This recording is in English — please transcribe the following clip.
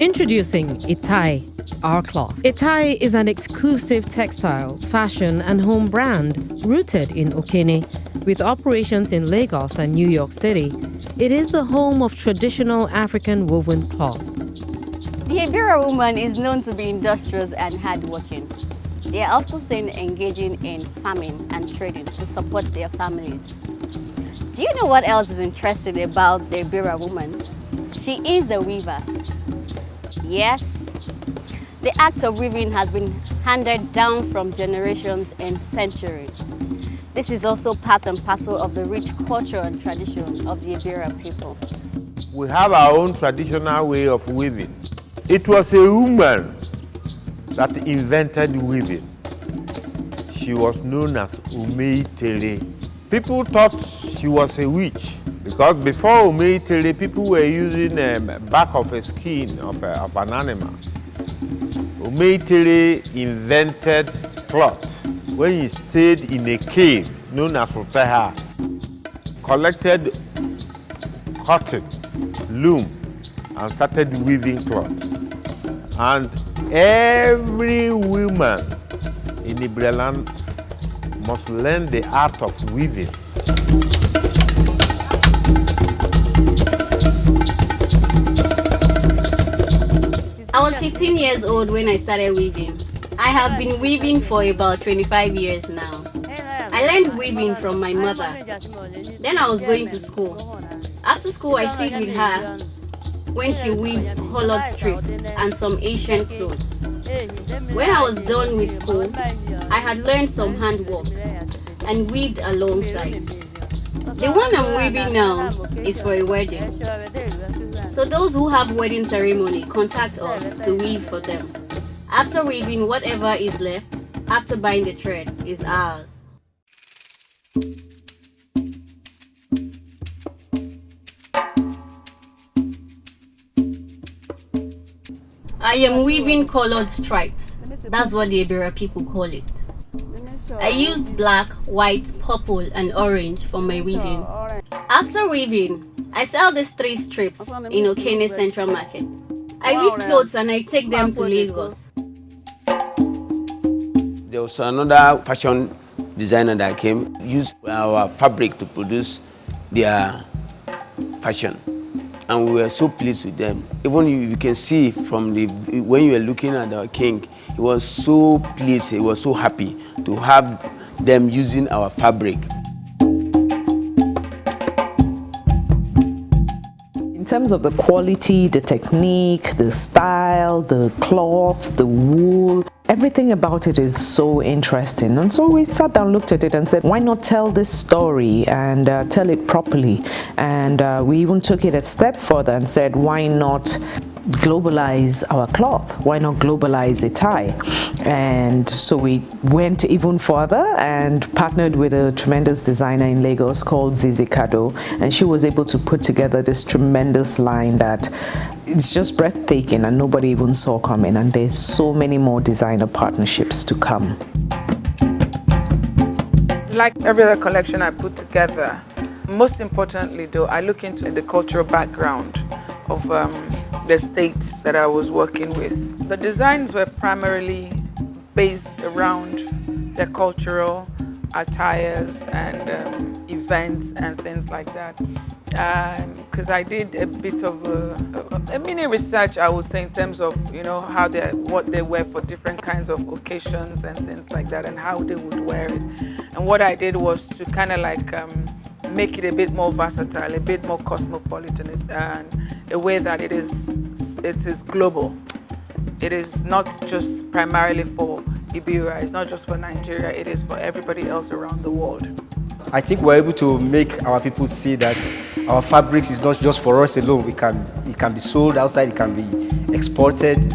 Introducing Ita'i, our cloth. Ita'i is an exclusive textile, fashion, and home brand rooted in Okene, with operations in Lagos and New York City. It is the home of traditional African woven cloth. The Ebira woman is known to be industrious and hardworking. They are often seen engaging in farming and trading to support their families. Do you know what else is interesting about the Ebira woman? She is a weaver. Yes, the act of weaving has been handed down from generations and centuries. This is also part and parcel of the rich culture and tradition of the Ebira people. We have our own traditional way of weaving. It was a woman that invented weaving. She was known as Ita'i. People thought she was a witch because before Ita'i, people were using back of a skin of an animal. Ita'i invented cloth when he stayed in a cave known as Ita'i, collected cotton, loom, and started weaving cloth. And every woman in Ebiraland must learn the art of weaving. I was 15 years old when I started weaving. I have been weaving for about 25 years now. I learned weaving from my mother. Then I was going to school. After school, I sit with her when she weaves colored strips and some Asian clothes. When I was done with school, I had learned some handwork and weaved alongside. The one I'm weaving now is for a wedding. So those who have wedding ceremony, contact us to weave for them. After weaving, whatever is left, after buying the thread, is ours. I am weaving colored stripes. That's what the Ebira people call it. I used black, white, purple, and orange for my weaving. After weaving, I sell these 3 strips in Okene Central Market. I weave clothes and I take them to Lagos. There was another fashion designer that came, used our fabric to produce their fashion. And we were so pleased with them. Even you can see from when you were looking at our king, he was so pleased, he was so happy to have them using our fabric. In terms of the quality, the technique, the style, the cloth, the wool, everything about it is so interesting. And so we sat down, looked at it and said, why not tell this story and tell it properly? And we even took it a step further and said, why not globalize our cloth? Why not globalize Ita'i? And so we went even further and partnered with a tremendous designer in Lagos called Zizi Kado, and she was able to put together this tremendous line that it's just breathtaking and nobody even saw coming, and there's so many more designer partnerships to come. Like every other collection I put together, most importantly though, I look into the cultural background of the states that I was working with. The designs were primarily based around their cultural attires and events and things like that. Because I did a bit of a mini research, I would say, in terms of how what they wear for different kinds of occasions and things like that, and how they would wear it. And what I did was to kind of like make it a bit more versatile, a bit more cosmopolitan, and a way that it is global. It is not just primarily for Ebira, it's not just for Nigeria, it is for everybody else around the world. I think we're able to make our people see that our fabrics is not just for us alone. It can be sold outside, it can be exported.